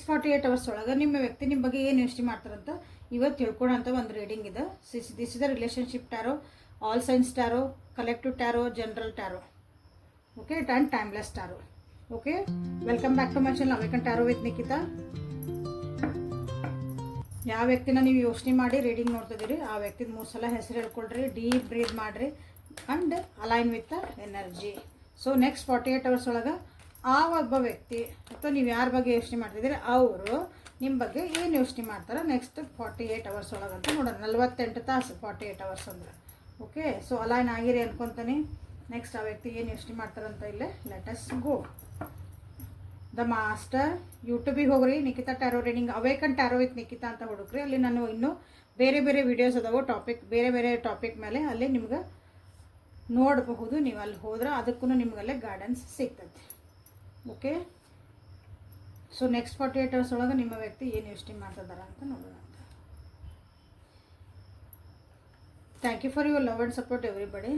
48 hours ಒಳಗೆ ನಿಮ್ಮ ವ್ಯಕ್ತಿ ನಿಮ್ಮ ಬಗ್ಗೆ ಏನು ಯೋಚನೆ ಮಾಡ್ತಾರಂತ ಇವತ್ತು ತಿಳ್ಕೊಳ್ಳೋಂಥ ಒಂದು ರೀಡಿಂಗ್ ಇದೆ. This is the relationship tarot, all signs tarot, collective tarot, general tarot, okay, and timeless tarot. Okay, welcome back to my channel awaken tarot with Nikhita. ಯಾವ ವ್ಯಕ್ತಿನ ನೀವು ಯೋಚನೆ ಮಾಡಿ ರೀಡಿಂಗ್ ನೋಡ್ತಿದ್ದೀರಿ ಆ ವ್ಯಕ್ತಿದ 3 ಸಲ ಹೆಸರು ಹೇಳ್ಕೊಳ್ರಿ, ಡೀಪ್ ಬ್ರೀದ್ ಮಾಡಿರಿ and align with the energy. So next 48 hours ಒಳಗೆ ಆ ಒಬ್ಬ ವ್ಯಕ್ತಿ ಅಥವಾ ನೀವು ಯಾರ ಬಗ್ಗೆ ಯೋಚನೆ ಮಾಡ್ತಿದ್ದೀರಿ ಅವರು ನಿಮ್ಮ ಬಗ್ಗೆ ಏನು ಯೋಚನೆ ಮಾಡ್ತಾರೆ ನೆಕ್ಸ್ಟ್ 48 hours ಒಳಗಂತ ನೋಡೋಣ. 48 ತಾಸು 48 hours ಅಂದ್ರೆ. ಓಕೆ, ಸೊ ಅಲೈನ್ ಆಗಿರಿ ಅನ್ಕೊತಾನೆ. ನೆಕ್ಸ್ಟ್ ಆ ವ್ಯಕ್ತಿ ಏನು ಯೋಚನೆ ಮಾಡ್ತಾರಂತ ಇಲ್ಲೇ let us go. The master ಯೂಟ್ಯೂಬಿಗೆ ಹೋಗ್ರಿ, Nikhita tarot reading awaken tarot with Nikhita ಅಂತ ಹುಡುಕ್ರಿ. ಅಲ್ಲಿ ನಾನು ಇನ್ನೂ ಬೇರೆ ಬೇರೆ ವಿಡಿಯೋಸ್ ಅದಾವೆ, ಬೇರೆ ಬೇರೆ ಟಾಪಿಕ್ ಮೇಲೆ ಅಲ್ಲಿ ನಿಮ್ಗೆ ನೋಡಬಹುದು. ನೀವು ಅಲ್ಲಿ ಹೋದ್ರೆ ಅದಕ್ಕೂ ನಿಮ್ಗಲ್ಲೇ ಗೈಡೆನ್ಸ್ ಸಿಗ್ತದೆ. ಓಕೆ, ಸೊ ನೆಕ್ಸ್ಟ್ 48 hours ಒಳಗೆ ನಿಮ್ಮ ವ್ಯಕ್ತಿ ಏನು ಯೋಚನೆ ಮಾಡ್ತಿದ್ದಾರೆ ಅಂತ ನೋಡೋಣ. Thank you for your love and support everybody.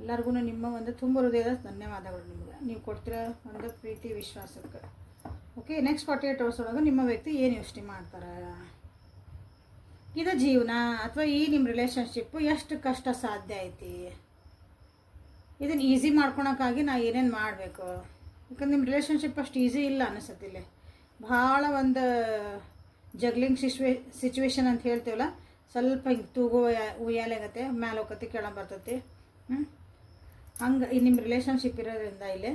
ಎಲ್ಲರಿಗೂ ನಿಮ್ಮ ಒಂದು ತುಂಬ ಹೃದಯದ ಧನ್ಯವಾದಗಳು. ನಿಮಗೆ ನೀವು ಕೊಡ್ತಿರೋ ಒಂದು ಪ್ರೀತಿ ವಿಶ್ವಾಸಕ್ಕೆ. ಓಕೆ, ನೆಕ್ಸ್ಟ್ 48 hours ಒಳಗೆ ನಿಮ್ಮ ವ್ಯಕ್ತಿ ಏನು ಯೋಚನೆ ಮಾಡ್ತಾರೆ. ಇದು ಜೀವನ ಅಥವಾ ಈ ನಿಮ್ಮ ರಿಲೇಷನ್ಶಿಪ್ಪು ಎಷ್ಟು ಕಷ್ಟ ಸಾಧ್ಯ ಐತಿ, ಇದನ್ನು ಈಸಿ ಮಾಡ್ಕೊಳಕ್ಕಾಗಿ ನಾ ಏನೇನು ಮಾಡಬೇಕು. ಯಾಕಂದ್ರೆ ನಿಮ್ಮ ರಿಲೇಷನ್ಶಿಪ್ ಅಷ್ಟು ಈಸಿ ಇಲ್ಲ ಅನಿಸತ್ತಿಲ್ಲ. ಭಾಳ ಒಂದು ಜಗ್ಲಿಂಗ್ ಸಿಚುವೇಶನ್ ಅಂತ ಹೇಳ್ತೀವಲ್ಲ, ಸ್ವಲ್ಪ ಹಿಂಗೆ ತೂಗೋ ಉಯ್ಯಾಲಾಗತ್ತೆ, ಮೇಲೆ ಹೋಗತ್ತೆ, ಕೆಳಗೆ ಬರ್ತೈತಿ. ಹಂಗೆ ಈ ನಿಮ್ಮ ರಿಲೇಷನ್ಶಿಪ್ ಇರೋದ್ರಿಂದ ಇಲ್ಲಿ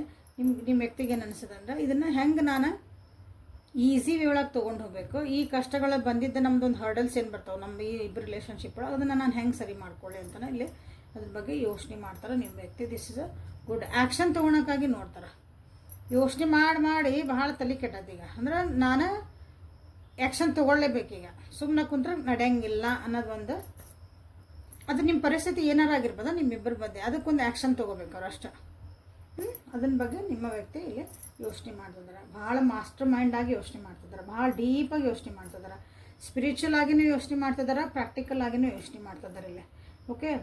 ನಿಮ್ಮ ವ್ಯಕ್ತಿಗೆ ಏನು ಅನಿಸ್ತದೆ ಅಂದ್ರೆ ಇದನ್ನು ಹೆಂಗೆ ನಾನು ಈಸಿ ವೇ ಒಳಗೆ ತೊಗೊಂಡು ಹೋಗಬೇಕು. ಈ ಕಷ್ಟಗಳು ಬಂದಿದ್ದ ನಮ್ಮದೊಂದು ಹರ್ಡಲ್ಸ್ ಏನು ಬರ್ತಾವೆ ನಮ್ಮ ಈ ಇಬ್ಬರು ರಿಲೇಷನ್ಶಿಪ್ ಒಳಗೆ, ಅದನ್ನು ನಾನು ಹೆಂಗೆ ಸರಿ ಮಾಡ್ಕೊಳ್ಳಿ ಅಂತಲೇ ಇಲ್ಲಿ ಅದ್ರ ಬಗ್ಗೆ ಯೋಚನೆ ಮಾಡ್ತಾರೆ ನಿಮ್ಮ ವ್ಯಕ್ತಿ. This is a good action ತೊಗೊಳಕ್ಕಾಗಿ ನೋಡ್ತಾರೆ. ಯೋಚನೆ ಮಾಡಿ ಬಹಳ ತಲೆ ಕೆಟ್ಟದೀಗ. ಅಂದ್ರೆ ನಾನು ಆ್ಯಕ್ಷನ್ ತೊಗೊಳ್ಳೇಬೇಕೀಗ, ಸುಮ್ಮನೆ ಕುಂತ್ರೆ ನಡೆಯಂಗಿಲ್ಲ ಅನ್ನೋದೊಂದು. ಅದು ನಿಮ್ಮ ಪರಿಸ್ಥಿತಿ ಏನಾರ ಆಗಿರ್ಬೋದ ನಿಮ್ಮಿಬ್ಬರ ಮಧ್ಯೆ, ಅದಕ್ಕೊಂದು ಆ್ಯಕ್ಷನ್ ತೊಗೋಬೇಕು ಅವ್ರು ಅಷ್ಟೇ. ಅದನ್ನ ಬಗ್ಗೆ ನಿಮ್ಮ ವ್ಯಕ್ತಿ ಇಲ್ಲಿ ಯೋಚನೆ ಮಾಡ್ತಿದ್ದಾರೆ. ಭಾಳ ಮಾಸ್ಟರ್ ಮೈಂಡ್ ಆಗಿ ಯೋಚನೆ ಮಾಡ್ತಿದ್ದಾರೆ, ಭಾಳ ಡೀಪಾಗಿ ಯೋಚನೆ ಮಾಡ್ತಿದ್ದಾರೆ. ಸ್ಪಿರಿಚುವಲ್ ಆಗಿನೂ ಯೋಚನೆ ಮಾಡ್ತಿದ್ದಾರೆ, ಪ್ರಾಕ್ಟಿಕಲ್ ಆಗಿನೂ ಯೋಚನೆ ಮಾಡ್ತಿದ್ದಾರೆ ಇಲ್ಲಿ. ಓಕೆ,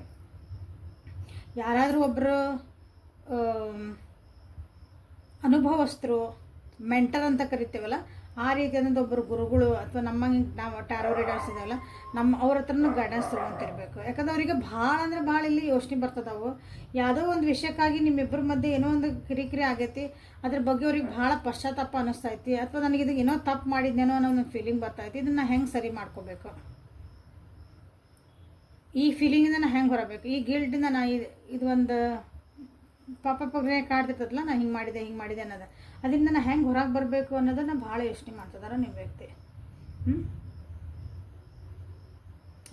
ಯಾರಾದರೂ ಒಬ್ಬರು ಅನುಭವಸ್ಥರು, ಮೆಂಟರ್ ಅಂತ ಕರಿತೇವಲ್ಲ, ಆ ರೀತಿಯಾದಂಥ ಒಬ್ಬರು ಗುರುಗಳು ಅಥವಾ ನಾವು ಟ್ಯಾರೋ ರೀಡರ್ಸ್ ಇದ್ದಾವಲ್ಲ ಅವ್ರ ಹತ್ರನೂ ಗೈಡೆನ್ಸ್ ತೊಗೊತಿರ್ಬೇಕು. ಯಾಕಂದ್ರೆ ಅವರಿಗೆ ಭಾಳ ಅಂದರೆ ಭಾಳ ಇಲ್ಲಿ ಯೋಚನೆ ಬರ್ತದವು. ಯಾವುದೋ ಒಂದು ವಿಷಯಕ್ಕಾಗಿ ನಿಮ್ಮಿಬ್ಬರ ಮಧ್ಯೆ ಏನೋ ಒಂದು ಕಿರಿಕಿರಿ ಆಗೈತಿ, ಅದ್ರ ಬಗ್ಗೆ ಅವ್ರಿಗೆ ಭಾಳ ಪಶ್ಚಾತ್ತಾಪ ಅನ್ನಿಸ್ತೈತಿ, ಅಥವಾ ನನಗೆ ಏನೋ ತಪ್ಪು ಮಾಡಿದ್ನೇನೋ ಅನ್ನೋ ಒಂದು ಫೀಲಿಂಗ್ ಬರ್ತೈತಿ. ಇದನ್ನು ಹೆಂಗೆ ಸರಿ ಮಾಡ್ಕೋಬೇಕು, ಈ ಫೀಲಿಂಗಿಂದ ನಾನು ಹೆಂಗೆ ಹೊರಬೇಕು, ಈ ಗಿಲ್ಟಿಂದ ನಾ ಇದು ಒಂದು ಪಾಪ ಕಾಡ್ತಿರ್ತದಲ್ಲ, ನಾನು ಹಿಂಗೆ ಮಾಡಿದೆ ಅನ್ನೋದು, ಅದರಿಂದ ನಾನು ಹೆಂಗೆ ಹೊರಗೆ ಬರಬೇಕು ಅನ್ನೋದನ್ನು ಭಾಳ ಯೋಚನೆ ಮಾಡ್ತಿದ್ದಾರೆ ನಿಮ್ಮ ವ್ಯಕ್ತಿ.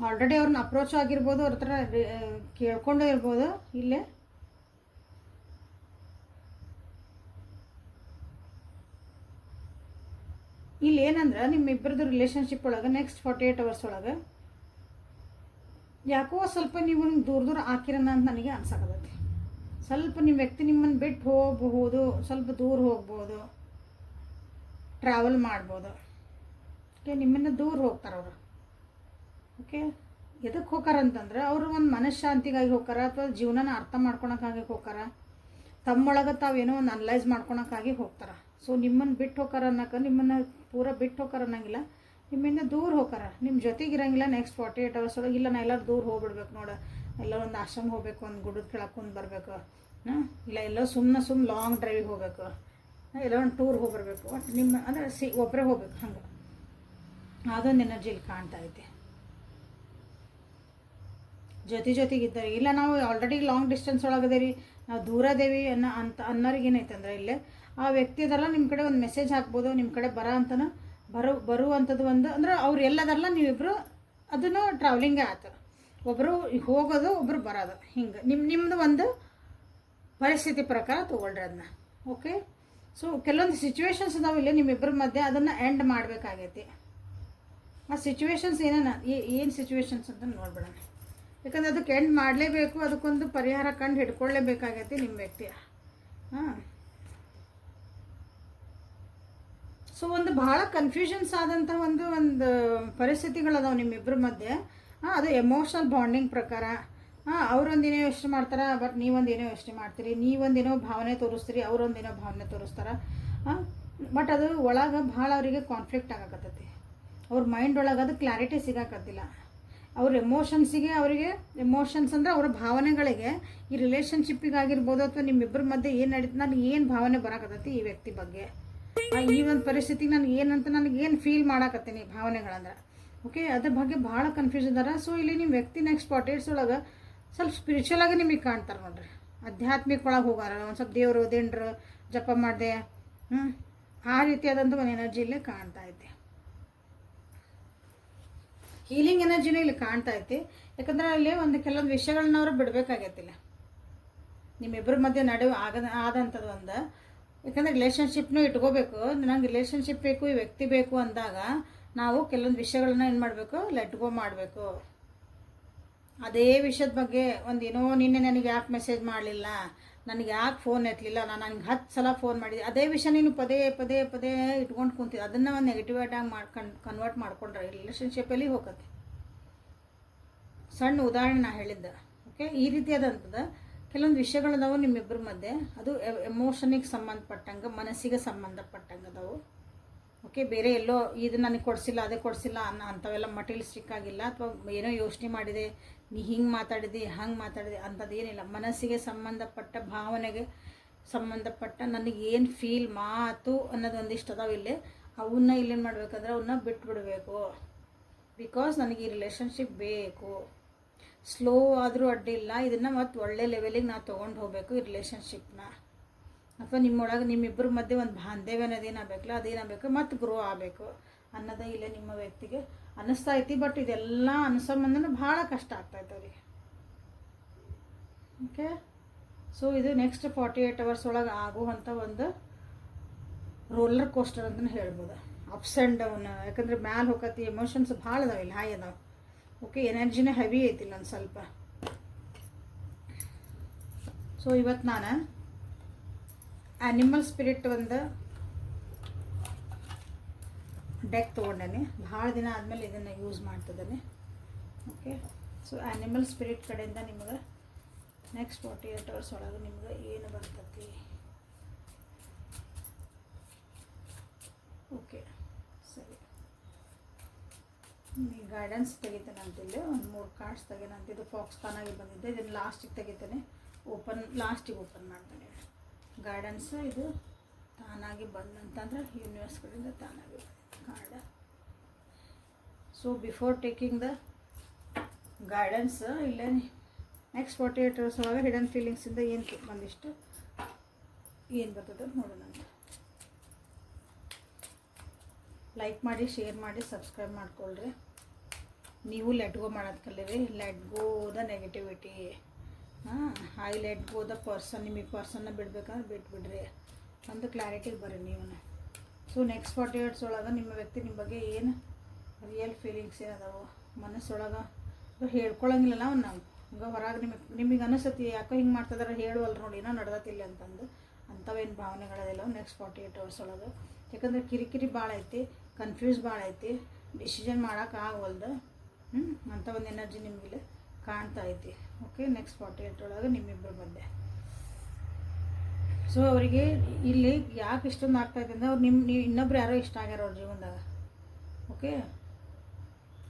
ಆಲ್ರೆಡಿ ಅವ್ರನ್ನ ಅಪ್ರೋಚ್ ಆಗಿರ್ಬೋದು, ಅವ್ರ ಹತ್ರ ಕೇಳ್ಕೊಂಡು ಇರ್ಬೋದು. ಇಲ್ಲೇ ಇಲ್ಲಿ ಏನಂದ್ರೆ ನಿಮ್ಮಿಬ್ಬರದ್ದು ರಿಲೇಷನ್ಶಿಪ್ ಒಳಗೆ ನೆಕ್ಸ್ಟ್ 48 hours ಒಳಗೆ ಯಾಕೋ ಸ್ವಲ್ಪ ನೀವು ದೂರ ಹಾಕಿರೋಣ ಅಂತ ನನಗೆ ಅನ್ಸಕತ್ತೈತಿ. ಸ್ವಲ್ಪ ನಿಮ್ಮ ವ್ಯಕ್ತಿ ನಿಮ್ಮನ್ನು ಬಿಟ್ಟು ಹೋಗಬಹುದು, ಸ್ವಲ್ಪ ದೂರ ಹೋಗ್ಬೋದು, ಟ್ರಾವೆಲ್ ಮಾಡ್ಬೋದು. ಓಕೆ, ನಿಮ್ಮನ್ನು ದೂರ ಹೋಗ್ತಾರೆ ಅವರು. ಓಕೆ, ಎದಕ್ಕೆ ಹೋಗಾರಂತಂದ್ರೆ ಅವರು ಒಂದು ಮನಃಶಾಂತಿಗಾಗಿ ಹೋಗಾರ, ಅಥವಾ ಜೀವನನ ಅರ್ಥ ಮಾಡ್ಕೊಳಕ್ಕಾಗಿ ಹೋಗಾರ, ತಮ್ಮೊಳಗೆ ತಾವೇನೋ ಒಂದು ಅನಲೈಸ್ ಮಾಡ್ಕೊಳಕ್ಕಾಗಿ ಹೋಗ್ತಾರೆ. ಸೊ ನಿಮ್ಮನ್ನು ಬಿಟ್ಟು ಹೋಗಾರ ಅನ್ನೋಕೆ, ನಿಮ್ಮನ್ನು ಪೂರ ಬಿಟ್ಟು ಹೋಗಾರ ಅನ್ನಂಗಿಲ್ಲ, ನಿಮ್ಮಿಂದ ದೂರ ಹೋಗಾರ, ನಿಮ್ಮ ಜೊತೆಗೆ ಇರೋಂಗಿಲ್ಲ. ನೆಕ್ಸ್ಟ್ 48 hours ಒಳಗೆ ಇಲ್ಲ ನಾ ಎಲ್ಲರೂ ದೂರ ಹೋಗ್ಬಿಡ್ಬೇಕು ನೋಡು, ಎಲ್ಲೋ ಒಂದು ಆಶ್ರಮ ಹೋಗಬೇಕು, ಒಂದು ಗುಡ್ಡದ ಕೆಳಗೆ ಕುಂದು ಬರಬೇಕು, ಇಲ್ಲ ಎಲ್ಲೋ ಸುಮ್ಮನೆ ಲಾಂಗ್ ಡ್ರೈವಿಗೆ ಹೋಗಬೇಕು, ಎಲ್ಲೋ ಒಂದು ಟೂರ್ ಹೋಗ್ಬರ್ಬೇಕು. ಒಟ್ಟು ನಿಮ್ಮ ಅಂದರೆ ಒಬ್ಬರೇ ಹೋಗ್ಬೇಕು. ಹಂಗೆ ಅದೊಂದು ಎನರ್ಜಿ ಇಲ್ಲಿ ಕಾಣ್ತಾ ಐತೆ. ಜೊತೆಗಿದ್ದಾರೆ, ಇಲ್ಲ ನಾವು ಆಲ್ರೆಡಿ ಲಾಂಗ್ ಡಿಸ್ಟೆನ್ಸ್ ಒಳಗದೇವಿ, ನಾವು ದೂರ ಅದೇವಿ ಅನ್ನೋರಿಗೆ ಏನೈತೆ ಅಂದರೆ ಇಲ್ಲೇ ಆ ವ್ಯಕ್ತಿ ಅದೆಲ್ಲ ನಿಮ್ಮ ಕಡೆ ಒಂದು ಮೆಸೇಜ್ ಹಾಕ್ಬೋದು, ನಿಮ್ಮ ಕಡೆ ಬರುವಂಥದ್ದು ಒಂದು ಅಂದ್ರೆ ಅವ್ರು ಎಲ್ಲದಲ್ಲ ನೀವಿಬ್ಬರು ಅದನ್ನು ಟ್ರಾವೆಲಿಂಗೇ ಆಯ್ತು. ಒಬ್ಬರು ಹೋಗೋದು, ಒಬ್ಬರು ಬರೋದು, ಹಿಂಗೆ ನಿಮ್ಮದು ಒಂದು ಪರಿಸ್ಥಿತಿ ಪ್ರಕಾರ ತೊಗೊಳ್ರಿ ಅದನ್ನ. ಓಕೆ, ಸೊ ಕೆಲವೊಂದು ಸಿಚುವೇಶನ್ಸ್ ಇದಾವೆ ಇಲ್ಲಿ ನಿಮ್ಮಿಬ್ಬರ ಮಧ್ಯೆ, ಅದನ್ನು ಎಂಡ್ ಮಾಡಬೇಕಾಗೈತಿ. ಆ ಸಿಚುವೇಶನ್ಸ್ ಏನು ಸಿಚುವೇಶನ್ಸ್ ಅಂತ ನೋಡ್ಬಿಡೋಣ. ಯಾಕಂದ್ರೆ ಅದಕ್ಕೆ ಎಂಡ್ ಮಾಡಲೇಬೇಕು, ಅದಕ್ಕೊಂದು ಪರಿಹಾರ ಕಂಡು ಹಿಡ್ಕೊಳ್ಳೇಬೇಕಾಗೈತಿ ನಿಮ್ಮ ವ್ಯಕ್ತಿ. ಸೊ ಒಂದು ಭಾಳ ಕನ್ಫ್ಯೂಷನ್ಸ್ ಆದಂಥ ಒಂದು ಪರಿಸ್ಥಿತಿಗಳದಾವೆ ನಿಮ್ಮಿಬ್ಬರ ಮಧ್ಯೆ. ಅದು ಎಮೋಷ್ನಲ್ ಬಾಂಡಿಂಗ್ ಪ್ರಕಾರ. ಅವರೊಂದೇನೋ ಯೋಚನೆ ಮಾಡ್ತಾರೆ, ಬಟ್ ನೀವೊಂದೇನೋ ಯೋಚನೆ ಮಾಡ್ತೀರಿ, ನೀವೊಂದೇನೋ ಭಾವನೆ ತೋರಿಸ್ತೀರಿ, ಅವರೊಂದೇನೋ ಭಾವನೆ ತೋರಿಸ್ತಾರೆ. ಬಟ್ ಅದು ಒಳಗೆ ಭಾಳ ಅವರಿಗೆ ಕಾನ್ಫ್ಲಿಕ್ಟ್ ಆಗಕತ್ತೈತಿ. ಅವ್ರ ಮೈಂಡ್ ಒಳಗೆ ಅದು ಕ್ಲಾರಿಟಿ ಸಿಗಾಕತ್ತಿಲ್ಲ. ಅವ್ರ ಎಮೋಷನ್ಸಿಗೆ, ಅವರಿಗೆ ಎಮೋಷನ್ಸ್ ಅಂದರೆ ಅವರ ಭಾವನೆಗಳಿಗೆ, ಈ ರಿಲೇಷನ್ಶಿಪ್ಪಿಗಾಗಿರ್ಬೋದು ಅಥವಾ ನಿಮ್ಮಿಬ್ಬರ ಮಧ್ಯೆ ಏನು ನಡೀತು, ನನಗೆ ಏನು ಭಾವನೆ ಬರಾಕತ್ತೈತಿ ಈ ವ್ಯಕ್ತಿ ಬಗ್ಗೆ, ಈ ಒಂದು ಪರಿಸ್ಥಿತಿಗೆ ನನಗೆ ಏನಂತ ನನಗೇನು ಫೀಲ್ ಮಾಡಾಕತ್ತೀನಿ ಭಾವನೆಗಳಂದ್ರೆ. ಓಕೆ, ಅದ್ರ ಬಗ್ಗೆ ಭಾಳ ಕನ್ಫ್ಯೂಸ್ ಇದ್ದಾರೆ. ಸೊ ಇಲ್ಲಿ ನಿಮ್ಮ ವ್ಯಕ್ತಿ ನೆಕ್ಸ್ಟ್ 48 ಒಳಗೆ ಸ್ವಲ್ಪ ಸ್ಪಿರಿಚುವಲ್ ಆಗಿ ನಿಮಗೆ ಕಾಣ್ತಾರೆ ನೋಡ್ರಿ. ಆಧ್ಯಾತ್ಮಿಕ ಒಳಗೆ ಹೋಗಾರ, ಒಂದು ಸ್ವಲ್ಪ ದೇವರು ದಿಂಡ್ರು ಜಪ ಮಾಡಿದೆ, ಆ ರೀತಿಯಾದಂಥ ಒಂದು ಎನರ್ಜಿ ಇಲ್ಲೇ ಕಾಣ್ತಾ ಐತೆ. ಹೀಲಿಂಗ್ ಎನರ್ಜಿನೂ ಇಲ್ಲಿ ಕಾಣ್ತಾ ಐತಿ. ಯಾಕಂದ್ರೆ ಅಲ್ಲಿ ಒಂದು ಕೆಲವೊಂದು ವಿಷಯಗಳನ್ನ ಅವರು ಬಿಡಬೇಕಾಗೈತಿಲ್ಲ ನಿಮ್ಮಿಬ್ಬರ ಮಧ್ಯೆ ನಡುವೆ ಆದಂಥದ್ದು ಒಂದು. ಯಾಕಂದರೆ ರಿಲೇಷನ್ಶಿಪ್ನೂ ಇಟ್ಕೋಬೇಕು. ನಂಗೆ ರಿಲೇಷನ್ಶಿಪ್ ಬೇಕು, ಈ ವ್ಯಕ್ತಿ ಬೇಕು ಅಂದಾಗ ನಾವು ಕೆಲವೊಂದು ವಿಷಯಗಳನ್ನ ಏನು ಮಾಡಬೇಕು, ಲೆಟ್ ಗೋ ಮಾಡಬೇಕು. ಅದೇ ವಿಷಯದ ಬಗ್ಗೆ ಏನೋ ನಿನ್ನೆ ನನಗೆ ಯಾಕೆ ಮೆಸೇಜ್ ಮಾಡಲಿಲ್ಲ, ನನಗೆ ಯಾಕೆ ಫೋನ್ ಎತ್ತಲಿಲ್ಲ, ನಾನು ನನಗೆ 10 ಸಲ ಫೋನ್ ಮಾಡಿದ್ದೆ, ಅದೇ ವಿಷಯ ನೀನು ಪದೇ ಪದೇ ಪದೇ ಇಟ್ಕೊಂಡು ಕುಂತಿದ್ದೆ, ಅದನ್ನು ಒಂದು ನೆಗೆಟಿವ್ ಆಗಿ ಕನ್ವರ್ಟ್ ಮಾಡ್ಕೊಂಡ್ರೆ ರಿಲೇಷನ್ಶಿಪ್ಪಲ್ಲಿ ಹೋಗತ್ತೆ. ಸಣ್ಣ ಉದಾಹರಣೆ ನಾ ಹೇಳಿದ್ದೆ. ಓಕೆ, ಈ ರೀತಿಯಾದಂಥದ್ದು ಕೆಲವೊಂದು ವಿಷಯಗಳದಾವು ನಿಮ್ಮಿಬ್ಬರ ಮಧ್ಯೆ. ಅದು ಎಮೋಷನಿಗೆ ಸಂಬಂಧಪಟ್ಟಂಗೆ, ಮನಸ್ಸಿಗೆ ಸಂಬಂಧಪಟ್ಟಂಗೆ ಅದಾವು. ಓಕೆ, ಬೇರೆ ಎಲ್ಲೋ ಇದು ನನಗೆ ಕೊಡಿಸಿಲ್ಲ, ಅದೇ ಕೊಡಿಸಿಲ್ಲ ಅಂಥವೆಲ್ಲ ಮಟೀರಿಯಲಿಸ್ಟಿಕ್ ಆಗಿಲ್ಲ, ಅಥವಾ ಏನೋ ಯೋಚನೆ ಮಾಡಿದೆ, ನೀ ಹಿಂಗೆ ಮಾತಾಡಿದೆ ಹಂಗೆ ಮಾತಾಡಿದೆ ಅಂಥದ್ದು ಏನಿಲ್ಲ. ಮನಸ್ಸಿಗೆ ಸಂಬಂಧಪಟ್ಟ, ಭಾವನೆಗೆ ಸಂಬಂಧಪಟ್ಟ, ನನಗೆ ಏನು ಫೀಲ್ ಮಾತು ಅನ್ನೋದು ಒಂದಿಷ್ಟು ಅದಾವೆ ಇಲ್ಲಿ. ಅವನ್ನ ಇಲ್ಲೇನು ಮಾಡಬೇಕಂದ್ರೆ ಅವನ್ನ ಬಿಟ್ಬಿಡಬೇಕು. ಬಿಕಾಸ್ ನನಗೆ ಈ ರಿಲೇಷನ್ಶಿಪ್ ಬೇಕು. ಸ್ಲೋ ಆದರೂ ಅಡ್ಡಿಲ್ಲ, ಇದನ್ನು ಮತ್ತು ಒಳ್ಳೆ ಲೆವೆಲಿಗೆ ನಾವು ತೊಗೊಂಡು ಹೋಗಬೇಕು ಈ ರಿಲೇಷನ್ಶಿಪ್ನ. ಅಥವಾ ನಿಮ್ಮೊಳಗೆ ನಿಮ್ಮಿಬ್ಬರ ಮಧ್ಯೆ ಒಂದು ಬಾಂಧವ್ಯ ಅನ್ನೋದೇನಾಗಬೇಕಲ್ಲ, ಅದೇನಾಗಬೇಕು ಮತ್ತು ಗ್ರೋ ಆಗಬೇಕು ಅನ್ನೋದೇ ಇಲ್ಲೇ ನಿಮ್ಮ ವ್ಯಕ್ತಿಗೆ ಅನ್ನಿಸ್ತಾ ಐತಿ. ಬಟ್ ಇದೆಲ್ಲ ಅನ್ಸಂಬಂಧನ ಭಾಳ ಕಷ್ಟ ಆಗ್ತಾಯಿತ್ತು ಅವ್ರಿಗೆ. ಓಕೆ, ಸೊ ಇದು ನೆಕ್ಸ್ಟ್ 48 ಅವರ್ಸ್ ಒಳಗೆ ಆಗುವಂಥ ಒಂದು ರೋಲರ್ ಕೋಸ್ಟರ್ ಅಂತಲೇ ಹೇಳ್ಬೋದು. Ups and down. ಯಾಕಂದರೆ ಮ್ಯಾಲೆ ಹೋಗತ್ತಿ, ಎಮೋಷನ್ಸ್ ಭಾಳ ಅದಾವೆ ಇಲ್ಲಿ, ಹಾಯ್ ಅದಾವೆ. ಓಕೆ, ಎನರ್ಜಿನೇ ಹೆವಿ ಐತಿಲ್ಲ ಒಂದು ಸ್ವಲ್ಪ. ಸೊ ಇವತ್ತು ನಾನು ಆ್ಯನಿಮಲ್ ಸ್ಪಿರಿಟ್ ಒಂದು ಡೆಕ್ ತೊಗೊಂಡೇನೆ. ಭಾಳ ದಿನ ಆದಮೇಲೆ ಇದನ್ನು ಯೂಸ್ ಮಾಡ್ತಿದ್ದೇನೆ. ಓಕೆ, ಸೊ ಆ್ಯನಿಮಲ್ ಸ್ಪಿರಿಟ್ ಕಡೆಯಿಂದ ನಿಮಗೆ ನೆಕ್ಸ್ಟ್ 48 ಅವರ್ಸ್ ಒಳಗೆ ನಿಮ್ಗೆ ಏನು ಬರ್ತೈತಿ. ಓಕೆ, ಸರಿ, ಗೈಡೆನ್ಸ್ ತೆಗಿತೇನೆ ಅಂತಿಲ್ಲಿ ಒಂದು 3 ಕಾರ್ಡ್ಸ್ ತೆಗೇನೆ ಅಂತ. ಇದು ಫಾಕ್ಸ್ ತಾನಾಗಿ ಬಂದಿದ್ದೆ, ಇದನ್ನು ಲಾಸ್ಟಿಗೆ ತೆಗಿತೇನೆ, ಲಾಸ್ಟಿಗೆ ಓಪನ್ ಮಾಡ್ತೇನೆ. ಗೈಡೆನ್ಸ್ ಇದು ತಾನಾಗಿ ಬಂದಂತಂದ್ರೆ ಯೂನಿವರ್ಸ್ ಕಡೆಯಿಂದ ತಾನಾಗಿ card. So before taking the guidance ಇಲ್ಲೇ ನೆಕ್ಸ್ಟ್ 48 ಅವರ್ಸ್ ಒಳಗೆ ಹಿಡನ್ ಫೀಲಿಂಗ್ಸಿಂದ ಏನು ಒಂದಿಷ್ಟು ಏನು ಬರ್ತದೆ ನೋಡೋಣ. ಲೈಕ್ ಮಾಡಿ, ಶೇರ್ ಮಾಡಿ, ಸಬ್ಸ್ಕ್ರೈಬ್ ಮಾಡ್ಕೊಳ್ರಿ. ನೀವು ಲೆಟ್ ಗೋ ಮಾಡೋದು ಕಲೀರಿ. Let go the negativity. I let go the person. ನಿಮಗೆ ಪರ್ಸನ್ನ ಬಿಡ್ಬೇಕಂದ್ರೆ ಬಿಟ್ಬಿಡ್ರಿ. ಒಂದು ಕ್ಲಾರಿಟಿಗೆ ಬರ್ರಿ ನೀವು. ಸೊ ನೆಕ್ಸ್ಟ್ 48 ಒಳಗೆ ನಿಮ್ಮ ವ್ಯಕ್ತಿ ನಿಮ್ಮ ಬಗ್ಗೆ ಏನು ರಿಯಲ್ ಫೀಲಿಂಗ್ಸ್ ಏನದಾವು ಮನಸ್ಸೊಳಗೆ ಹೇಳ್ಕೊಳಂಗಿಲ್ಲ ನಾವು ಹಂಗೆ ಹೊರಗೆ ನಿಮಗೆ ಅನಿಸತಿ ಯಾಕೋ ಹಿಂಗೆ ಮಾಡ್ತಿದಾರೆ ಹೇಳುವಲ್ಲ ನೋಡಿ ಏನೋ ನಡ್ದತಿಲ್ಲ ಅಂತಂದು ಅಂಥವೇನು ಭಾವನೆಗಳದೆಲ್ಲ ನೆಕ್ಸ್ಟ್ 48 ಅವರ್ಸ್ ಒಳಗೆ. ಯಾಕಂದರೆ ಕಿರಿಕಿರಿ ಭಾಳ ಐತಿ, ಕನ್ಫ್ಯೂಸ್ ಭಾಳ ಐತಿ, ಡಿಸಿಷನ್ ಮಾಡೋಕ್ಕಾಗವಲ್ದು. ಅಂಥ ಒಂದು ಎನರ್ಜಿ ನಿಮಗಿಲ್ಲಿ ಕಾಣ್ತಾ ಐತಿ. ಓಕೆ, ನೆಕ್ಸ್ಟ್ 48 ಒಳಗೆ ನಿಮ್ಮಿಬ್ಬರ ಮಧ್ಯೆ. ಸೊ ಅವರಿಗೆ ಇಲ್ಲಿ ಯಾಕೆ ಇಷ್ಟೊಂದು ಆಗ್ತಾಯಿದೆ ಅಂದರೆ ಅವ್ರು ನೀವು ಇನ್ನೊಬ್ರು ಯಾರೋ ಇಷ್ಟ ಆಗ್ಯಾರ ಅವ್ರ ಜೀವನದಾಗ. ಓಕೆ,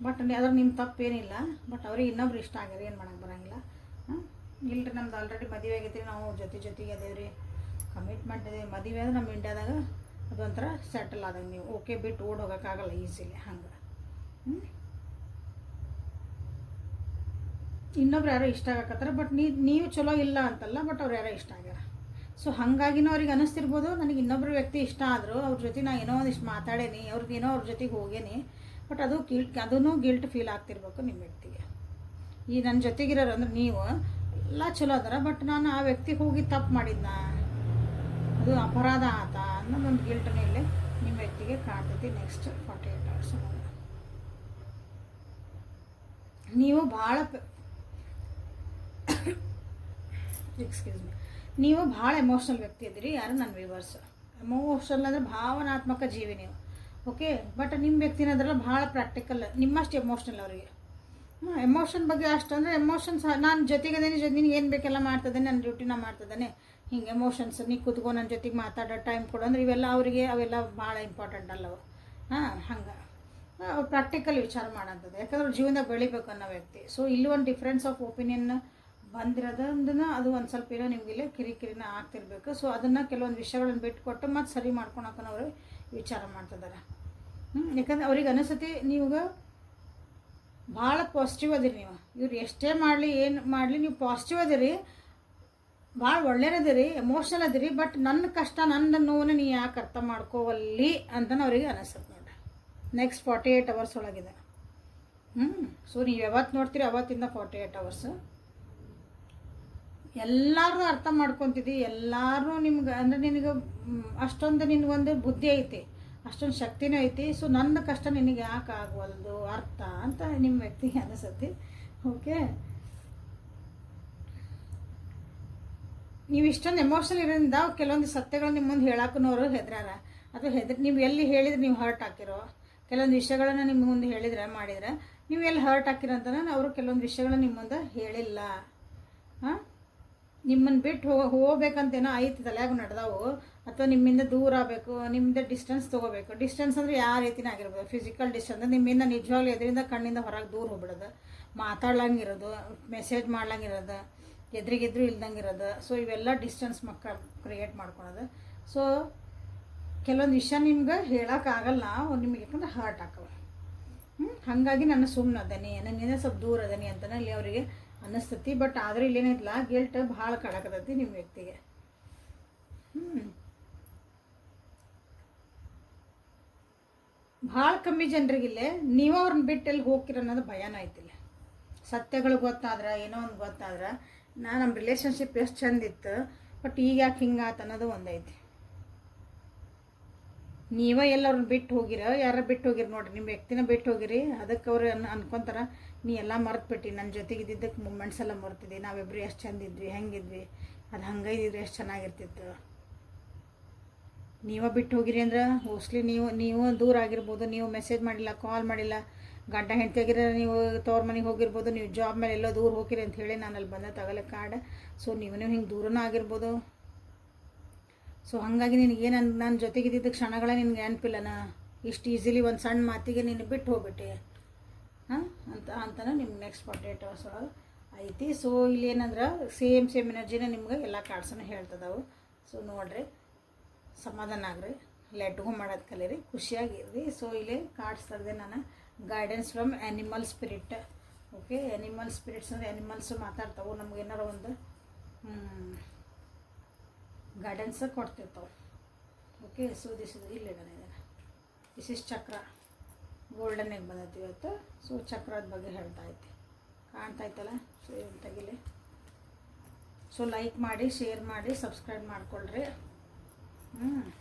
ಬಟ್ ಅದ್ರ ನಿಮ್ಮ ತಪ್ಪೇನಿಲ್ಲ. ಬಟ್ ಅವ್ರಿಗೆ ಇನ್ನೊಬ್ರು ಇಷ್ಟ ಆಗ್ಯಾರ, ಏನು ಮಾಡೋಕ್ಕೆ ಬರೋಂಗಿಲ್ಲ. ಇಲ್ಲರಿ, ನಮ್ದು ಆಲ್ರೆಡಿ ಮದುವೆ ಆಗೈತಿ, ನಾವು ಜೊತೆಗೆ ಅದೇವ್ರಿ, ಕಮಿಟ್ಮೆಂಟ್ ಇದೆ. ಮದುವೆ ಅಂದರೆ ನಮ್ಮ ಇಂಡಿಯಾದಾಗ ಅದೊಂಥರ ಸೆಟಲ್ ಆದಂಗೆ. ನೀವು ಓಕೆ ಬಿಟ್ಟು ಓಡ್ ಹೋಗೋಕ್ಕಾಗಲ್ಲ ಈಸಿಲಿ. ಹಂಗೆ ಇನ್ನೊಬ್ರು ಯಾರೋ ಇಷ್ಟ ಆಗಕತ್ತಾರೆ, ಬಟ್ ನೀವು ಚಲೋ ಇಲ್ಲ ಅಂತಲ್ಲ, ಬಟ್ ಅವ್ರು ಯಾರೋ ಇಷ್ಟ ಆಗ್ಯಾರ. ಸೊ ಹಾಗಾಗಿನೂ ಅವ್ರಿಗೆ ಅನ್ನಿಸ್ತಿರ್ಬೋದು ನನಗೆ ಇನ್ನೊಬ್ಬರು ವ್ಯಕ್ತಿ ಇಷ್ಟ ಆದರು, ಅವ್ರ ಜೊತೆ ನಾನು ಏನೋ ಒಂದಿಷ್ಟು ಮಾತಾಡೇನಿ, ಅವ್ರದ್ದೇನೋ ಅವ್ರ ಜೊತೆಗೆ ಹೋಗೇನಿ, ಬಟ್ ಅದೂ ಗಿಲ್ಟ್ ಫೀಲ್ ಆಗ್ತಿರ್ಬೇಕು ನಿಮ್ಮ ವ್ಯಕ್ತಿಗೆ. ಈ ನನ್ನ ಜೊತೆಗಿರೋರು ಅಂದ್ರೆ ನೀವು ಎಲ್ಲ ಚಲೋ ಅದಾರ, ಬಟ್ ನಾನು ಆ ವ್ಯಕ್ತಿಗೆ ಹೋಗಿ ತಪ್ಪು ಮಾಡಿದ್ನ, ಅದು ಅಪರಾಧ ಆತ ಅನ್ನೋದೊಂದು ಗಿಲ್ಟನೇ ಇಲ್ಲಿ ನಿಮ್ಮ ವ್ಯಕ್ತಿಗೆ ಕಾಣ್ತೈತಿ. ನೆಕ್ಸ್ಟ್ 48 ಅವರ್ಸ್ ನೀವು ಭಾಳ ನೀವು ಭಾಳ ಎಮೋಷ್ನಲ್ ವ್ಯಕ್ತಿ ಇದ್ದೀರಿ. ಯಾರು ನನ್ನ ವ್ಯೂವರ್ಸ್ ಎಮೋಷನಲ್ ಅಂದರೆ ಭಾವನಾತ್ಮಕ ಜೀವಿ ನೀವು. ಓಕೆ, ಬಟ್ ನಿಮ್ಮ ವ್ಯಕ್ತಿನ ಅದರಲ್ಲ ಭಾಳ ಪ್ರಾಕ್ಟಿಕಲ್, ನಿಮ್ಮಷ್ಟು ಎಮೋಷ್ನಲ್ ಅವರಿಗೆ. ಎಮೋಷನ್ ಬಗ್ಗೆ ಅಷ್ಟು ಅಂದರೆ ಎಮೋಷನ್ಸ್ ನಾನು ಜೊತೆಗದೇನೆ, ನಿನಗೆ ಏನು ಬೇಕೆಲ್ಲ ಮಾಡ್ತಿದ್ದೇನೆ, ನನ್ನ ಡ್ಯೂಟಿನ ಮಾಡ್ತಿದ್ದೇನೆ, ಹಿಂಗೆ ಎಮೋಷನ್ಸ್ ನೀ ಕೂತ್ಕೊ ನನ್ನ ಜೊತೆಗೆ ಮಾತಾಡೋ ಟೈಮ್ ಕೊಡು ಅಂದ್ರೆ ಇವೆಲ್ಲ ಅವರಿಗೆ ಅವೆಲ್ಲ ಭಾಳ ಇಂಪಾರ್ಟೆಂಟ್ ಅಲ್ಲವು. ಹಂಗೆ ಅವ್ರು ಪ್ರಾಕ್ಟಿಕಲ್ ವಿಚಾರ ಮಾಡೋಂಥದ್ದು, ಯಾಕಂದ್ರೆ ಜೀವನದಾಗ ಬೆಳಿಬೇಕು ಅನ್ನೋ ವ್ಯಕ್ತಿ. ಸೊ ಇಲ್ಲಿ ಒಂದು ಡಿಫ್ರೆನ್ಸ್ ಆಫ್ ಒಪಿನಿಯನ್ ಬಂದಿರೋದನ್ನ ಅದು ಒಂದು ಸ್ವಲ್ಪ ಏನೋ ನಿಮಗಿಲ್ಲಿ ಕಿರಿಕಿರಿನ ಆಗ್ತಿರ್ಬೇಕು. ಸೊ ಅದನ್ನು ಕೆಲವೊಂದು ವಿಷಯಗಳನ್ನು ಬಿಟ್ಟುಕೊಟ್ಟು ಮತ್ತು ಸರಿ ಮಾಡ್ಕೊಳಕ್ಕೂ ಅವರು ವಿಚಾರ ಮಾಡ್ತಿದ್ದಾರೆ. ಯಾಕಂದ್ರೆ ಅವ್ರಿಗೆ ಅನಿಸುತ್ತೆ ನೀವು ಭಾಳ ಪಾಸಿಟಿವ್ ಅದಿರಿ. ನೀವು ಇವ್ರು ಎಷ್ಟೇ ಮಾಡಲಿ ಏನು ಮಾಡಲಿ ನೀವು ಪಾಸಿಟಿವ್ ಅದಿರಿ, ಭಾಳ ಒಳ್ಳೆಯದಿರಿ, ಎಮೋಷ್ನಲ್ ಅದಿರಿ. ಬಟ್ ನನ್ನ ಕಷ್ಟ ನನ್ನ ನೋವನ್ನು ನೀ ಯಾಕೆ ಅರ್ಥ ಮಾಡ್ಕೋವಲ್ಲಿ ಅಂತಲೂ ಅವರಿಗೆ ಅನಿಸುತ್ತೆ ನೋಡ್ರಿ. Next 48 hours ಒಳಗಿದೆ. ಸೊ ನೀವು ಯಾವತ್ತು ನೋಡ್ತೀರಿ ಅವತ್ತಿಂದ 48 hours ಎಲ್ಲರೂ ಅರ್ಥ ಮಾಡ್ಕೊತಿದ್ದಿ. ಎಲ್ಲರೂ ನಿಮ್ಗೆ ಅಂದರೆ ನಿನಗೆ ಅಷ್ಟೊಂದು ನಿನಗೊಂದು ಬುದ್ಧಿ ಐತಿ, ಅಷ್ಟೊಂದು ಶಕ್ತಿನೂ ಐತಿ. ಸೊ ನನ್ನ ಕಷ್ಟ ನಿನಗೆ ಯಾಕೆ ಆಗವಲ್ದು ಅರ್ಥ ಅಂತ ನಿಮ್ಮ ವ್ಯಕ್ತಿಗೆ ಅನಿಸುತ್ತೆ. ಓಕೆ, ನೀವು ಇಷ್ಟೊಂದು ಎಮೋಷನಲ್ ಇರೋದ್ರಿಂದ ಕೆಲವೊಂದು ಸತ್ಯಗಳು ನಿಮ್ಮ ಮುಂದೆ ಹೇಳಕ್ಕೂನವರು ಹೆದರಾರ, ಅಥವಾ ನೀವು ಎಲ್ಲಿ ಹೇಳಿದ್ರೆ ನೀವು ಹರ್ಟ್ ಹಾಕಿರೋ, ಕೆಲವೊಂದು ವಿಷಯಗಳನ್ನು ನಿಮ್ಮ ಮುಂದೆ ಹೇಳಿದ್ರೆ ಮಾಡಿದರೆ ನೀವು ಎಲ್ಲಿ ಹರ್ಟ್ ಹಾಕಿರೋ ಅಂತಲೇ ಅವರು ಕೆಲವೊಂದು ವಿಷಯಗಳನ್ನ ನಿಮ್ಮ ಮುಂದೆ ಹೇಳಿಲ್ಲ. ನಿಮ್ಮನ್ನು ಬಿಟ್ಟು ಹೋಗ್ಬೇಕಂತೇನೋ ಐತಿ ತಲೆಯಾಗ ನಡೆದಾವು, ಅಥವಾ ನಿಮ್ಮಿಂದ ದೂರ ಆಗಬೇಕು, ನಿಮ್ಮಿಂದ ಡಿಸ್ಟೆನ್ಸ್ ತೊಗೋಬೇಕು. ಡಿಸ್ಟೆನ್ಸ್ ಅಂದರೆ ಯಾವ ರೀತಿನ ಆಗಿರ್ಬೋದು, ಫಿಸಿಕಲ್ ಡಿಸ್ಟೆನ್ಸ್ ಅಂದರೆ ನಿಮ್ಮಿಂದ ನಿಜವಾಗ್ಲೂ ಎದರಿಂದ ಕಣ್ಣಿಂದ ಹೊರಗೆ ದೂರ ಹೋಗ್ಬಿಡೋದು, ಮಾತಾಡ್ಲಂಗಿರೋದು, ಮೆಸೇಜ್ ಮಾಡ್ಲಂಗಿರೋದು, ಎದುರಿಗೆದ್ರು ಇಲ್ದಂಗಿರೋದು. ಸೊ ಇವೆಲ್ಲ ಡಿಸ್ಟೆನ್ಸ್ ಕ್ರಿಯೇಟ್ ಮಾಡ್ಕೊಳೋದು. ಸೊ ಕೆಲವೊಂದು ವಿಷಯ ನಿಮ್ಗೆ ಹೇಳೋಕ್ಕಾಗಲ್ಲ ನಿಮಗೆ, ಯಾಕಂದ್ರೆ ಹರ್ಟ್ ಹಾಕವೆ. ಹಾಗಾಗಿ ನಾನು ಸುಮ್ಮನೆ ಅದೇನಿ, ನನ್ನಿಂದ ಸ್ವಲ್ಪ ದೂರ ಅದೇನಿ ಅಂತಲೇ ಇಲ್ಲಿ ಅವರಿಗೆ ಅನ್ನಿಸ್ತತಿ. ಬಟ್ ಆದರೆ ಇಲ್ಲೇನಿಲ್ಲ, ಗಿಲ್ಟ್ ಭಾಳ ಕಡಕತೈತಿ ನಿಮ್ಮ ವ್ಯಕ್ತಿಗೆ. ಭಾಳ ಕಮ್ಮಿ ಜನರಿಗಿಲ್ಲೇ ನೀವು ಅವ್ರನ್ನ ಬಿಟ್ಟು ಎಲ್ಲಿ ಹೋಗ್ತೀರ ಅನ್ನೋದು ಭಯನೂ ಐತಿಲ್ಲ. ಸತ್ಯಗಳು ಗೊತ್ತಾದ್ರೆ, ಏನೋ ಒಂದು ಗೊತ್ತಾದ್ರೆ ನಮ್ಮ ರಿಲೇಷನ್ಶಿಪ್ ಎಷ್ಟು ಚಂದಿತ್ತು, ಬಟ್ ಈಗ ಯಾಕೆ ಹಿಂಗಾತ ಅನ್ನೋದು ಒಂದೈತಿ. ನೀವೇ ಎಲ್ಲವ್ರನ್ನ ಬಿಟ್ಟು ಹೋಗಿರೋ, ಯಾರ ಬಿಟ್ಟು ಹೋಗಿರಿ ನೋಡ್ರಿ, ನಿಮ್ಮ ವ್ಯಕ್ತಿನ ಬಿಟ್ಟು ಹೋಗಿರಿ. ಅದಕ್ಕೆ ಅವ್ರು ಅನ್ಕೊತಾರ ನೀ ಎಲ್ಲ ಮರೆತುಬಿಟ್ಟು, ನನ್ನ ಜೊತೆಗೆ ಇದ್ದಿದ್ದಕ್ಕೆ ಮೂಮೆಂಟ್ಸ್ ಎಲ್ಲ ಮರ್ತಿದ್ವಿ, ನಾವಿಬ್ಬರು ಎಷ್ಟು ಚಂದಿದ್ವಿ, ಹೆಂಗಿದ್ವಿ, ಅದು ಹಂಗೈದಿದ್ರೆ ಎಷ್ಟು ಚೆನ್ನಾಗಿರ್ತಿತ್ತು. ನೀವೇ ಬಿಟ್ಟು ಹೋಗಿರಿ ಅಂದ್ರೆ ಮೋಸ್ಟ್ಲಿ ನೀವು ದೂರ ಆಗಿರ್ಬೋದು, ನೀವು ಮೆಸೇಜ್ ಮಾಡಿಲ್ಲ, ಕಾಲ್ ಮಾಡಿಲ್ಲ. ಗಂಡ ಹೆಂಡತಿ ಆಗಿರೋ ನೀವು ತವ್ರ ಮನೆಗೆ ಹೋಗಿರ್ಬೋದು, ನೀವು ಜಾಬ್ ಮೇಲೆ ಎಲ್ಲೋ ದೂರ ಹೋಗಿರಿ ಅಂತ ಹೇಳಿ ನಾನು ಅಲ್ಲಿ ಬಂದ ತಗೊಳ್ಳೆ ಕಾರ್ಡ್. ಸೊ ನೀವು ಹಿಂಗೆ ದೂರನೂ ಆಗಿರ್ಬೋದು. ಸೊ ಹಾಗಾಗಿ ನಿನಗೇನು ನನ್ನ ಜೊತೆಗಿದ್ದಿದ್ದ ಕ್ಷಣಗಳ ನಿನ್ಗೆ ನೆನಪಿಲ್ಲನ, ಇಷ್ಟು ಈಸಿಲಿ ಒಂದು ಸಣ್ಣ ಮಾತಿಗೆ ನೀನು ಬಿಟ್ಟು ಹೋಗ್ಬಿಟ್ಟೆ ಅಂತಲೂ ನಿಮ್ಗೆ ನೆಕ್ಸ್ಟ್ 48 hours ಒಳಗೆ ಐತಿ. ಸೊ ಇಲ್ಲಿ ಏನಂದ್ರೆ ಸೇಮ್ ಎನರ್ಜಿನ ನಿಮ್ಗೆ ಎಲ್ಲ ಕಾರ್ಡ್ಸನ್ನು ಹೇಳ್ತದವು. ಸೊ ನೋಡಿರಿ, ಸಮಾಧಾನ ಆಗ್ರಿ, ಲೆಟ್ ಗೋ ಮಾಡೋದು ಕಲೀರಿ, ಖುಷಿಯಾಗಿರ್ರಿ. ಸೊ ಇಲ್ಲಿ ಕಾರ್ಡ್ಸ್ ತೆಗೆದೆ ನಾನು, guidance from animal spirit. Okay, animal spirits ಅಂದರೆ ಆ್ಯನಿಮಲ್ಸು ಮಾತಾಡ್ತಾವೆ, ನಮ್ಗೆ ಏನಾರು ಒಂದು ಗೈಡೆನ್ಸ್ ಕೊಡ್ತಿರ್ತಾವೆ. Okay, so this is chakra, ಗೋಲ್ಡನ್ನಿಗೆ ಬಂದೈತಿ ಇವತ್ತು. ಸೊ ಚಕ್ರದ ಬಗ್ಗೆ ಹೇಳ್ತಾ ಐತಿ, ಕಾಣ್ತಾ ಇತ್ತಲ್ಲ. ಸೊ ಇವತ್ತು ತೆಗಿಲಿ. ಸೊ ಲೈಕ್ ಮಾಡಿ, ಶೇರ್ ಮಾಡಿ, ಸಬ್ಸ್ಕ್ರೈಬ್ ಮಾಡಿಕೊಳ್ರಿ.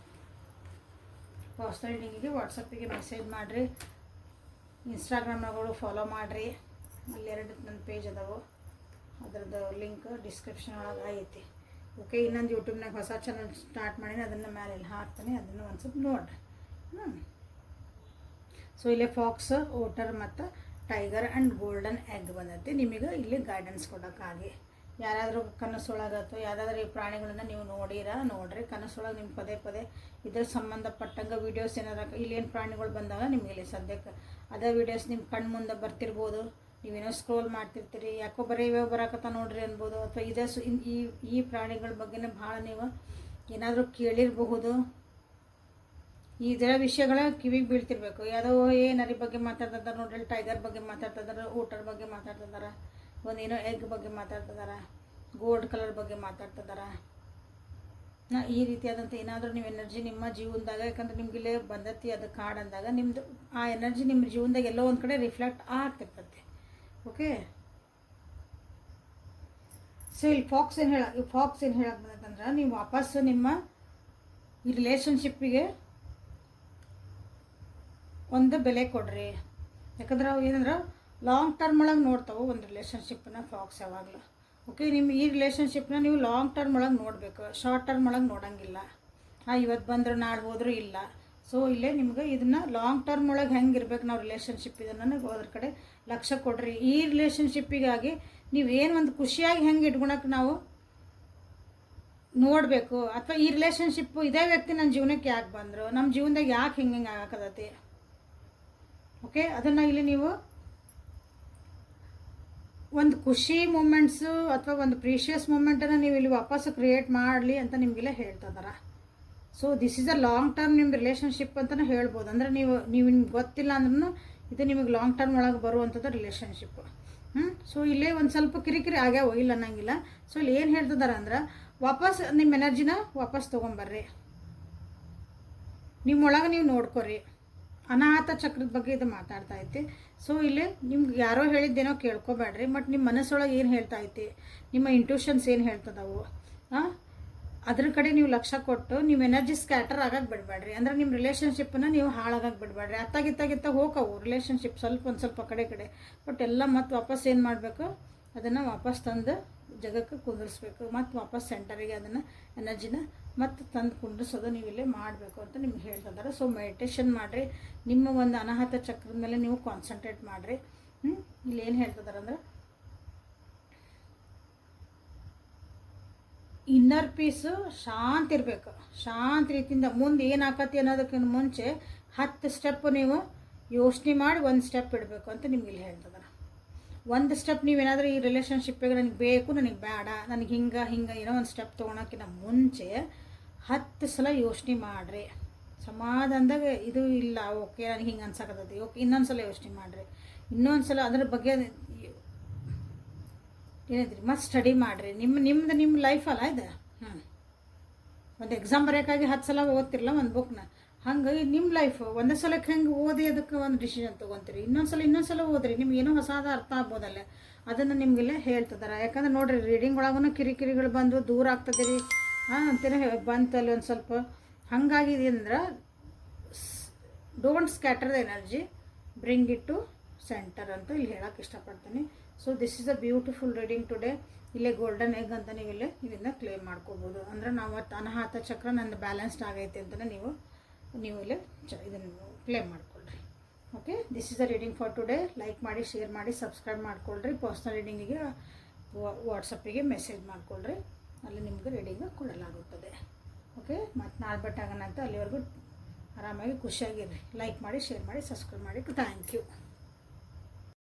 ಪರ್ಸ್ನಲ್ ಲಿಂಕಿಗೆ ವಾಟ್ಸಪ್ಪಿಗೆ ಮೆಸೇಜ್ ಮಾಡಿರಿ. ಇನ್ಸ್ಟಾಗ್ರಾಮ್ನಾಗಳು ಫಾಲೋ ಮಾಡಿರಿ. ಅಲ್ಲಿ 2 ನನ್ನ ಪೇಜ್ ಅದಾವೆ, ಅದರದ್ದು ಲಿಂಕ್ ಡಿಸ್ಕ್ರಿಪ್ಷನ್ ಒಳಗೆ ಐತಿ. ಓಕೆ, ಇನ್ನೊಂದು ಯೂಟ್ಯೂಬ್ನಾಗ ಹೊಸ ಚಾನಲ್ ಸ್ಟಾರ್ಟ್ ಮಾಡೀನಿ, ಅದನ್ನು ಮೇಲೆ ಹಾಕ್ತೀನಿ, ಅದನ್ನು ಒಂದು ಸ್ವಲ್ಪ ನೋಡಿರಿ. ಸೊ ಇಲ್ಲೇ ಫಾಕ್ಸ್, ಓಟರ್ ಮತ್ತು ಟೈಗರ್ ಆ್ಯಂಡ್ ಗೋಲ್ಡನ್ ಎಗ್ ಬಂದೈತಿ. ನಿಮಗೆ ಇಲ್ಲಿ ಗೈಡೆನ್ಸ್ ಕೊಡೋಕ್ಕಾಗಿ ಯಾರಾದರೂ ಕನಸೊಳಗೆ ಅಥವಾ ಯಾವುದಾದ್ರೂ ಈ ಪ್ರಾಣಿಗಳನ್ನ ನೀವು ನೋಡ್ರಿ. ಕನಸೊಳಗೆ ನಿಮ್ಮ ಪದೇ ಇದ್ರ ಸಂಬಂಧಪಟ್ಟಂಗೆ ವೀಡಿಯೋಸ್ ಏನಾರ ಇಲ್ಲೇನು ಪ್ರಾಣಿಗಳು ಬಂದಾಗ ನಿಮಗೆ ಇಲ್ಲಿ ಸದ್ಯಕ್ಕೆ ಅದೇ ವೀಡಿಯೋಸ್ ನಿಮ್ಮ ಕಣ್ಣು ಮುಂದೆ ಬರ್ತಿರ್ಬೋದು. ನೀವೇನೋ ಸ್ಕ್ರೋಲ್ ಮಾಡ್ತಿರ್ತೀರಿ, ಯಾಕೋ ಬರೀ ಇವಾಗ ಬರೋಕತ್ತ ನೋಡ್ರಿ ಅನ್ಬೋದು. ಅಥವಾ ಇದೇ ಈ ಪ್ರಾಣಿಗಳ ಬಗ್ಗೆನೇ ಭಾಳ ನೀವು ಏನಾದರೂ ಕೇಳಿರಬಹುದು. ಇದರ ವಿಷಯಗಳ ಕಿವಿಗೆ ಬೀಳ್ತಿರ್ಬೇಕು. ಯಾವುದೋ ನರಿ ಬಗ್ಗೆ ಮಾತಾಡ್ತಿದ್ದಾರೆ ನೋಡ್ರಿ, ಟೈಗರ್ ಬಗ್ಗೆ ಮಾತಾಡ್ತಿದ್ದಾರೆ, ಓಟರ್ ಬಗ್ಗೆ ಮಾತಾಡ್ತಿದ್ದಾರೆ, ಒಂದೇನೋ ಎಗ್ ಬಗ್ಗೆ ಮಾತಾಡ್ತಿದ್ದಾರೆ, ಗೋಲ್ಡ್ ಕಲರ್ ಬಗ್ಗೆ ಮಾತಾಡ್ತಿದ್ದಾರೆ. ಈ ರೀತಿಯಾದಂಥ ಏನಾದರೂ ನೀವು ಎನರ್ಜಿ ನಿಮ್ಮ ಜೀವನದಾಗ, ಯಾಕಂದ್ರೆ ನಿಮಗಿಲ್ಲೇ ಬಂದತಿ ಅದು ಕಾರ್ಡ್ ಅಂದಾಗ ನಿಮ್ಮದು ಆ ಎನರ್ಜಿ ನಿಮ್ಮ ಜೀವನದಾಗ ಎಲ್ಲೋ ಒಂದು ಕಡೆ ರಿಫ್ಲೆಕ್ಟ್ ಆಗ್ತಿರ್ತೈತಿ. ಓಕೆ, ಸೊ ಇಲ್ಲಿ ಫಾಕ್ಸ್ ಏನು ಹೇಳಕ್ಕೆ ಬಂದೈತಂದ್ರೆ, ನೀವು ವಾಪಸ್ಸು ನಿಮ್ಮ ಈ ರಿಲೇಷನ್ಶಿಪ್ಪಿಗೆ ಒಂದು ಬೆಲೆ ಕೊಡ್ರಿ. ಯಾಕಂದ್ರೆ ಅವು ಏನಂದ್ರೆ ಲಾಂಗ್ ಟರ್ಮ್ ಒಳಗೆ ನೋಡ್ತಾವೆ ಒಂದು ರಿಲೇಷನ್ಶಿಪ್ಪನ್ನ ಫಾಕ್ಸ್ ಯಾವಾಗಲೂ. ಓಕೆ, ನಿಮ್ಮ ಈ ರಿಲೇಷನ್ಶಿಪ್ನ ನೀವು ಲಾಂಗ್ ಟರ್ಮ್ ಒಳಗೆ ನೋಡಬೇಕು, ಶಾರ್ಟ್ ಟರ್ಮ್ ಒಳಗೆ ನೋಡೋಂಗಿಲ್ಲ. ಇವತ್ತು ಬಂದ್ರೆ ನಾಳೆ ಹೋದರೂ ಇಲ್ಲ. ಸೊ ಇಲ್ಲೇ ನಿಮ್ಗೆ ಇದನ್ನು ಲಾಂಗ್ ಟರ್ಮ್ ಒಳಗೆ ಹೆಂಗಿರ್ಬೇಕು ನಾವು ರಿಲೇಷನ್ಶಿಪ್, ಇದನ್ನು ಅದ್ರ ಕಡೆ ಲಕ್ಷ್ಯ ಕೊಡ್ರಿ. ಈ ರಿಲೇಷನ್ಶಿಪ್ಪಿಗಾಗಿ ನೀವೇನು ಒಂದು ಖುಷಿಯಾಗಿ ಹೆಂಗೆ ಇಟ್ಕೊಳಕ್ಕೆ ನಾವು ನೋಡಬೇಕು, ಅಥವಾ ಈ ರಿಲೇಷನ್ಶಿಪ್ಪು ಇದೇ ವ್ಯಕ್ತಿ ನನ್ನ ಜೀವನಕ್ಕೆ ಯಾಕೆ ಬಂದರು, ನಮ್ಮ ಜೀವನದಾಗ ಯಾಕೆ ಹಿಂಗೆ ಆಗಕತ್ತೈತಿ. ಓಕೆ, ಅದನ್ನು ಇಲ್ಲಿ ನೀವು ಒಂದು ಖುಷಿ ಮೂಮೆಂಟ್ಸು ಅಥವಾ ಒಂದು ಪ್ರೀಷಿಯಸ್ ಮೂಮೆಂಟನ್ನು ನೀವು ಇಲ್ಲಿ ವಾಪಸ್ಸು ಕ್ರಿಯೇಟ್ ಮಾಡಲಿ ಅಂತ ನಿಮಗೆಲ್ಲ ಹೇಳ್ತಿದ್ದಾರೆ. So this is a long term ನಿಮ್ಮ ರಿಲೇಷನ್ಶಿಪ್ ಅಂತಲೇ ಹೇಳ್ಬೋದು. ಅಂದರೆ ನೀವು ನಿಮ್ಗೆ ಗೊತ್ತಿಲ್ಲ ಅಂದ್ರೂ ಇದು ನಿಮಗೆ ಲಾಂಗ್ ಟರ್ಮ್ ಒಳಗೆ ಬರುವಂಥದ್ದು ರಿಲೇಷನ್ಶಿಪ್. ಸೊ ಇಲ್ಲೇ ಒಂದು ಸ್ವಲ್ಪ ಕಿರಿಕಿರಿ ಆಗ್ಯಾವ, ಇಲ್ಲ ಅನ್ನಂಗಿಲ್ಲ. ಸೊ ಇಲ್ಲಿ ಏನು ಹೇಳ್ತಿದ್ದಾರೆ ಅಂದ್ರೆ, ವಾಪಸ್ ನಿಮ್ಮ ಎನರ್ಜಿನ ವಾಪಸ್ ತೊಗೊಂಬರ್ರಿ, ನಿಮ್ಮೊಳಗೆ ನೀವು ನೋಡ್ಕೊರಿ. ಅನಾಥ ಚಕ್ರದ ಬಗ್ಗೆ ಇದು ಮಾತಾಡ್ತಾ ಐತಿ. ಸೊ ಇಲ್ಲಿ ನಿಮ್ಗೆ ಯಾರೋ ಹೇಳಿದ್ದೇನೋ ಕೇಳ್ಕೊಬೇಡ್ರಿ, ಬಟ್ ನಿಮ್ಮ ಮನಸ್ಸೊಳಗೆ ಏನು ಹೇಳ್ತಾ ಐತಿ, ನಿಮ್ಮ ಇಂಟ್ಯೂಷನ್ಸ್ ಏನು ಹೇಳ್ತದವು, ಅದ್ರ ಕಡೆ ನೀವು ಲಕ್ಷ್ಯ ಕೊಟ್ಟು ನಿಮ್ಮ ಎನರ್ಜಿ ಸ್ಕ್ಯಾಟರ್ ಆಗಕ್ಕೆ ಬಿಡಬೇಡ್ರಿ. ಅಂದರೆ ನಿಮ್ಮ ರಿಲೇಷನ್ಶಿಪ್ಪನ್ನ ನೀವು ಹಾಳಾಗಕ್ಕೆ ಬಿಡಬೇಡ್ರಿ. ಅತ್ತಾಗಿತ್ತಾಗಿತ್ತ ಹೋಗವು ರಿಲೇಷನ್ಶಿಪ್ ಒಂದು ಸ್ವಲ್ಪ ಕಡೆ, ಬಟ್ ಎಲ್ಲ ಮತ್ತು ವಾಪಸ್ ಏನು ಮಾಡಬೇಕು, ಅದನ್ನು ವಾಪಸ್ ತಂದು ಜಗಕ್ಕೆ ಕುಂದಿರಿಸ್ಬೇಕು, ಮತ್ತು ವಾಪಸ್ ಸೆಂಟರಿಗೆ ಅದನ್ನು ಎನರ್ಜಿನ ಮತ್ತು ತಂದು ಕುಂದಿರಿಸೋದು ನೀವು ಇಲ್ಲೇ ಮಾಡಬೇಕು ಅಂತ ನಿಮ್ಗೆ ಹೇಳ್ತಿದ್ದಾರೆ. ಸೊ ಮೆಡಿಟೇಷನ್ ಮಾಡಿರಿ, ನಿಮ್ಮ ಒಂದು ಅನಾಹತ ಚಕ್ರದ ಮೇಲೆ ನೀವು ಕಾನ್ಸಂಟ್ರೇಟ್ ಮಾಡಿರಿ. ಇಲ್ಲಿ ಏನು ಹೇಳ್ತಿದ್ದಾರೆ ಅಂದ್ರೆ, ಇನ್ನರ್ ಪೀಸು ಶಾಂತಿ ಇರಬೇಕು, ಶಾಂತಿ ರೀತಿಯಿಂದ ಮುಂದೆ ಏನು ಆಕತಿ ಅನ್ನೋದಕ್ಕಿಂತ ಮುಂಚೆ 10 ಸ್ಟೆಪ್ ನೀವು ಯೋಚನೆ ಮಾಡಿ ಒಂದು ಸ್ಟೆಪ್ ಇಡಬೇಕು ಅಂತ ನಿಮ್ಗೆ ಇಲ್ಲಿ ಹೇಳ್ತಿದ್ದಾರೆ. ಒಂದು ಸ್ಟೆಪ್ ನೀವೇನಾದರೂ ಈ ರಿಲೇಷನ್ಶಿಪ್ಪಿಗೆ ನನಗೆ ಬೇಕು, ನನಗೆ ಬೇಡ, ನನಗೆ ಹಿಂಗೆ ಏನೋ ಒಂದು ಸ್ಟೆಪ್ ತೊಗೊಳಕ್ಕಿಂತ ಮುಂಚೆ 10 ಸಲ ಯೋಚನೆ ಮಾಡಿರಿ. ಸಮಾಧಾನದಾಗ ಇದು ಇಲ್ಲ, ಓಕೆ ನನಗೆ ಹಿಂಗೆ ಅನ್ಸಕತ್ತೈತಿ, ಓಕೆ ಇನ್ನೊಂದು ಸಲ ಯೋಚನೆ ಮಾಡಿರಿ, ಇನ್ನೊಂದು ಸಲ ಅದ್ರ ಬಗ್ಗೆ ಏನೈತ್ರಿ ಮತ್ತು ಸ್ಟಡಿ ಮಾಡಿರಿ. ನಿಮ್ಮ ಲೈಫ್ ಅಲ್ಲ ಇದು. ಒಂದು ಎಕ್ಸಾಮ್ ಬರೆಯೋಕ್ಕಾಗಿ 10 ಸಲ ಓದ್ತಿರಲ್ಲ ಒಂದು ಬುಕ್ನ, ಹಂಗಾಗಿ ನಿಮ್ಮ ಲೈಫ್ ಒಂದೇ ಸಲಕ್ಕೆ ಹೆಂಗೆ ಓದಿ ಅದಕ್ಕೆ ಒಂದು ಡಿಸಿಷನ್ ತೊಗೊತೀರಿ, ಇನ್ನೊಂದು ಸಲ ಓದ್ರಿ, ನಿಮ್ಗೆ ಏನೋ ಹೊಸಾದ ಅರ್ಥ ಆಗ್ಬೋದಲ್ಲ, ಅದನ್ನು ನಿಮಗೆಲ್ಲ ಹೇಳ್ತಿದ್ದಾರೆ. ಯಾಕಂದ್ರೆ ನೋಡಿರಿ, ರೀಡಿಂಗ್ ಒಳಗೂ ಕಿರಿಕಿರಿಗಳು ಬಂದು ದೂರ ಆಗ್ತದೆ ಅಂತಲೇ ಬಂತಲ್ಲಿ ಒಂದು ಸ್ವಲ್ಪ ಹಾಗಾಗಿದೆ. ಅಂದ್ರೆ don't scatter the energy, bring it to centre ಅಂತ ಇಲ್ಲಿ ಹೇಳೋಕ್ಕೆ ಇಷ್ಟಪಡ್ತೀನಿ. So this is a beautiful reading today. ಇಲ್ಲೇ ಗೋಲ್ಡನ್ ಎಗ್ ಅಂತ ನೀವು ಇದನ್ನು ಕ್ಲೇಮ್ ಮಾಡ್ಕೋಬೋದು. ಅಂದರೆ ನಾವು ಅನಾಹತ ಚಕ್ರ ನಂದು ಬ್ಯಾಲೆನ್ಸ್ಡ್ ಆಗೈತೆ ಅಂತಲೇ ನೀವು ಇಲ್ಲಿ ಇದನ್ನು ಕ್ಲೇಮ್ ಮಾಡ್ಕೊಳ್ರಿ. Okay, this is the reading for today. Like ಮಾಡಿ, ಶೇರ್ ಮಾಡಿ, ಸಬ್ಸ್ಕ್ರೈಬ್ ಮಾಡ್ಕೊಳ್ರಿ. ಪರ್ಸ್ನಲ್ ರೀಡಿಂಗಿಗೆ ವಾಟ್ಸಪ್ಪಿಗೆ ಮೆಸೇಜ್ ಮಾಡ್ಕೊಳ್ರಿ, ಅಲ್ಲಿ ನಿಮಗೆ ರೀಡಿಂಗ್ ಕೊಡಲಾಗುತ್ತದೆ. ಓಕೆ, ಮತ್ತು ನಾಳೆ ಬಟ್ಟಾಗಣ ಅಂತ ಅಲ್ಲಿವರೆಗೂ ಆರಾಮಾಗಿ ಖುಷಿಯಾಗಿರ್ರಿ. ಲೈಕ್ ಮಾಡಿ, ಶೇರ್ ಮಾಡಿ, ಸಬ್ಸ್ಕ್ರೈಬ್ ಮಾಡಿ. Thank you.